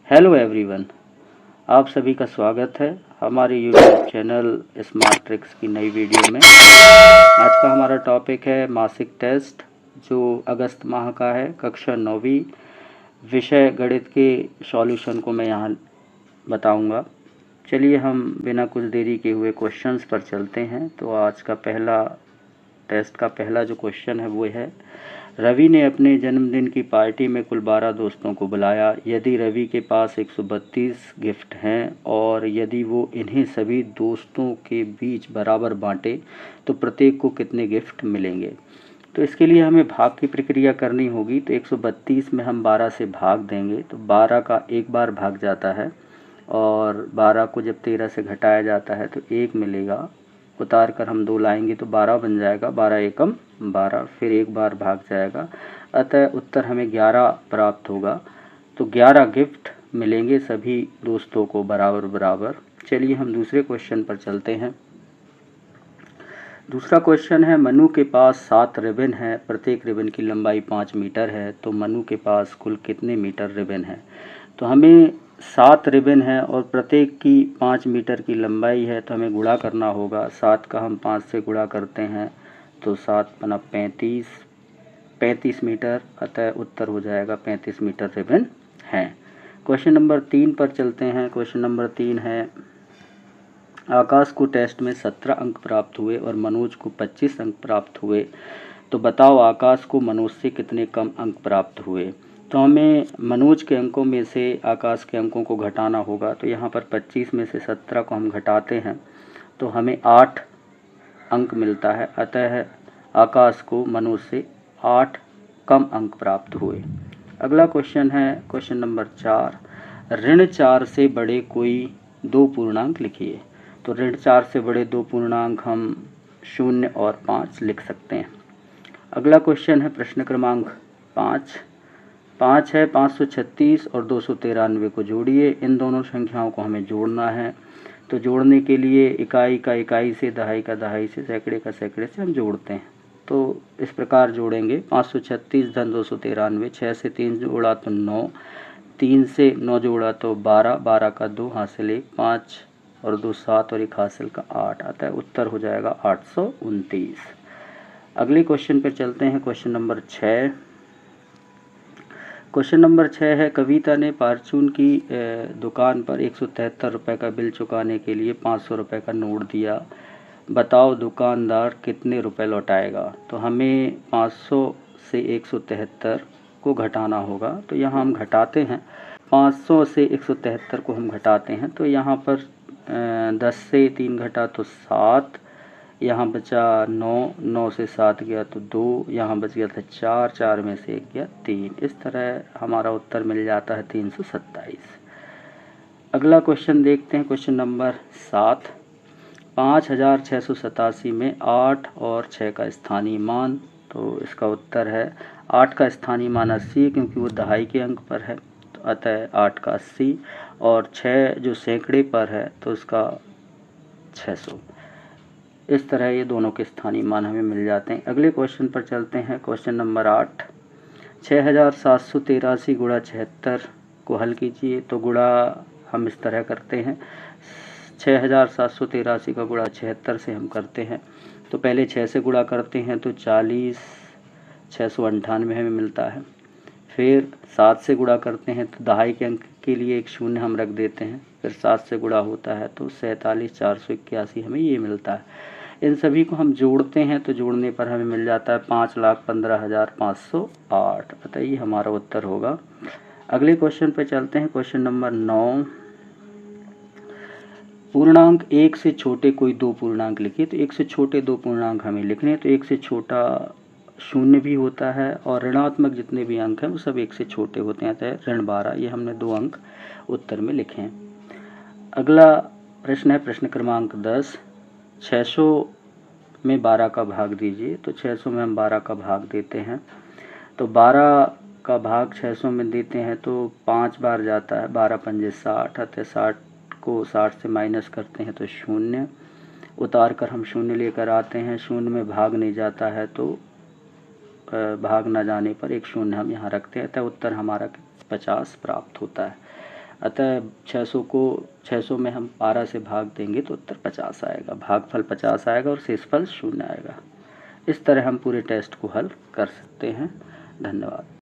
Hello everyone, आप सभी का स्वागत है हमारे यूट्यूब चैनल स्मार्ट ट्रिक्स की नई वीडियो में। आज का हमारा टॉपिक है मासिक टेस्ट जो अगस्त माह का है, कक्षा 9वीं, विषय गणित के सॉल्यूशन को मैं यहाँ बताऊँगा। चलिए हम बिना कुछ देरी के हुए क्वेश्चंस पर चलते हैं। तो आज का टेस्ट का पहला जो क्वेश्चन है वो है, रवि ने अपने जन्मदिन की पार्टी में कुल 12 दोस्तों को बुलाया। यदि रवि के पास 132 गिफ्ट हैं और यदि वो इन्हें सभी दोस्तों के बीच बराबर बांटे तो प्रत्येक को कितने गिफ्ट मिलेंगे। तो इसके लिए हमें भाग की प्रक्रिया करनी होगी। तो 132 में हम 12 से भाग देंगे तो 12 का एक बार भाग जाता है और 12 को जब 13 से घटाया जाता है तो 1 मिलेगा। उतार कर हम 2 लाएंगे तो 12 बन जाएगा, 12 एकम 12, फिर एक बार भाग जाएगा, अतः उत्तर हमें 11 प्राप्त होगा। तो 11 गिफ्ट मिलेंगे सभी दोस्तों को बराबर बराबर। चलिए हम दूसरे क्वेश्चन पर चलते हैं। दूसरा क्वेश्चन है, मनु के पास 7 रिबन है, प्रत्येक रिबन की लंबाई 5 मीटर है, तो मनु के पास कुल कितने मीटर रिबन है। तो हमें 7 रिबन है और प्रत्येक की 5 मीटर की लंबाई है, तो हमें गुणा करना होगा। 7 का हम 5 से गुणा करते हैं तो 7 बना 35 मीटर, अतः उत्तर हो जाएगा 35 मीटर रिबन है। क्वेश्चन नंबर 3 पर चलते हैं। क्वेश्चन नंबर 3 है, आकाश को टेस्ट में 17 अंक प्राप्त हुए और मनोज को 25 अंक प्राप्त हुए, तो बताओ आकाश को मनोज से कितने कम अंक प्राप्त हुए। तो हमें मनोज के अंकों में से आकाश के अंकों को घटाना होगा। तो यहाँ पर 25 में से 17 को हम घटाते हैं तो हमें 8 अंक मिलता है, अतः आकाश को मनोज से 8 कम अंक प्राप्त हुए। अगला क्वेश्चन है क्वेश्चन नंबर 4, ऋण 4 से बड़े कोई 2 पूर्णांक लिखिए। तो ऋण 4 से बड़े 2 पूर्णांक हम 0 और 5 लिख सकते हैं। अगला क्वेश्चन है प्रश्न क्रमांक 5 है, 536 और 293 को जोड़िए। इन दोनों संख्याओं को हमें जोड़ना है। तो जोड़ने के लिए इकाई का इकाई से, दहाई का दहाई से, सैकड़े का सैकड़े से हम जोड़ते हैं। तो इस प्रकार जोड़ेंगे, 536 धन 293, 6 से 3 जोड़ा तो 9, 3 से 9 जोड़ा तो 12, 12 का 2 हासिल 1, 5 और 2 7 और 1 हासिल का 8, अतः उत्तर हो जाएगा 829। अगले क्वेश्चन पर चलते हैं। Question number 6। क्वेश्चन नंबर 6 है, कविता ने फार्चून की दुकान पर 173 रुपये का बिल चुकाने के लिए 500 रुपये का नोट दिया। बताओ दुकानदार कितने रुपए लौटाएगा। तो हमें 500 से 173 को घटाना होगा। तो यहाँ हम घटाते हैं, 500 से 173 को हम घटाते हैं। तो यहाँ पर 10 से 3 घटा तो 7, यहाँ बचा 9, 9 से 7 गया तो 2, यहाँ बच गया था 4, 4 में से 1 गया 3। इस तरह हमारा उत्तर मिल जाता है 327। अगला क्वेश्चन देखते हैं। क्वेश्चन नंबर 7, 5687 में 8 और 6 का स्थानीय मान। तो इसका उत्तर है 8 का स्थानीय मान 80 क्योंकि वो दहाई के अंक पर है, तो अतः 8 का 80, और 6 जो सैकड़े पर है तो उसका 600। इस तरह ये दोनों के स्थानीय मान हमें मिल जाते हैं। अगले क्वेश्चन पर चलते हैं। क्वेश्चन नंबर 8, 6783 गुणा 76 को हल कीजिए। तो गुणा हम इस तरह करते हैं, 6783 का गुणा 76 से हम करते हैं। तो पहले 6 से गुणा करते हैं तो 40, 698 हमें मिलता है। फिर 7 से गुणा करते हैं तो दहाई के अंक के लिए एक शून्य हम रख देते हैं। फिर 7 से गुणा होता है तो 47,481 हमें ये मिलता है। इन सभी को हम जोड़ते हैं तो जोड़ने पर हमें मिल जाता है 5,15,508, अतः ये हमारा उत्तर होगा। अगले क्वेश्चन पर चलते हैं। क्वेश्चन नंबर 9, पूर्णांक 1 से छोटे कोई 2 पूर्णांक लिखिए। तो 1 से छोटे 2 पूर्णांक हमें लिखने हैं। तो 1 से छोटा 0 भी होता है और ऋणात्मक जितने भी अंक हैं वो सब 1 से छोटे होते हैं, अतः ऋण 12, ये हमने 2 अंक उत्तर में लिखे हैं। अगला प्रश्न है प्रश्न क्रमांक 10, 600 में 12 का भाग दीजिए। तो 600 में हम 12 का भाग देते हैं। तो 12 का भाग 600 में देते हैं तो 5 बार जाता है, 12 पंजे 60, अतः 60 को 60 से माइनस करते हैं तो 0, उतार कर हम 0 लेकर आते हैं। 0 में भाग नहीं जाता है तो भाग न जाने पर एक 0 हम यहाँ रखते हैं, अतः उत्तर हमारा 50 प्राप्त होता है। अतः 600 में हम 12 से भाग देंगे तो उत्तर 50 आएगा, भागफल 50 आएगा और शेषफल 0 आएगा। इस तरह हम पूरे टेस्ट को हल कर सकते हैं। धन्यवाद।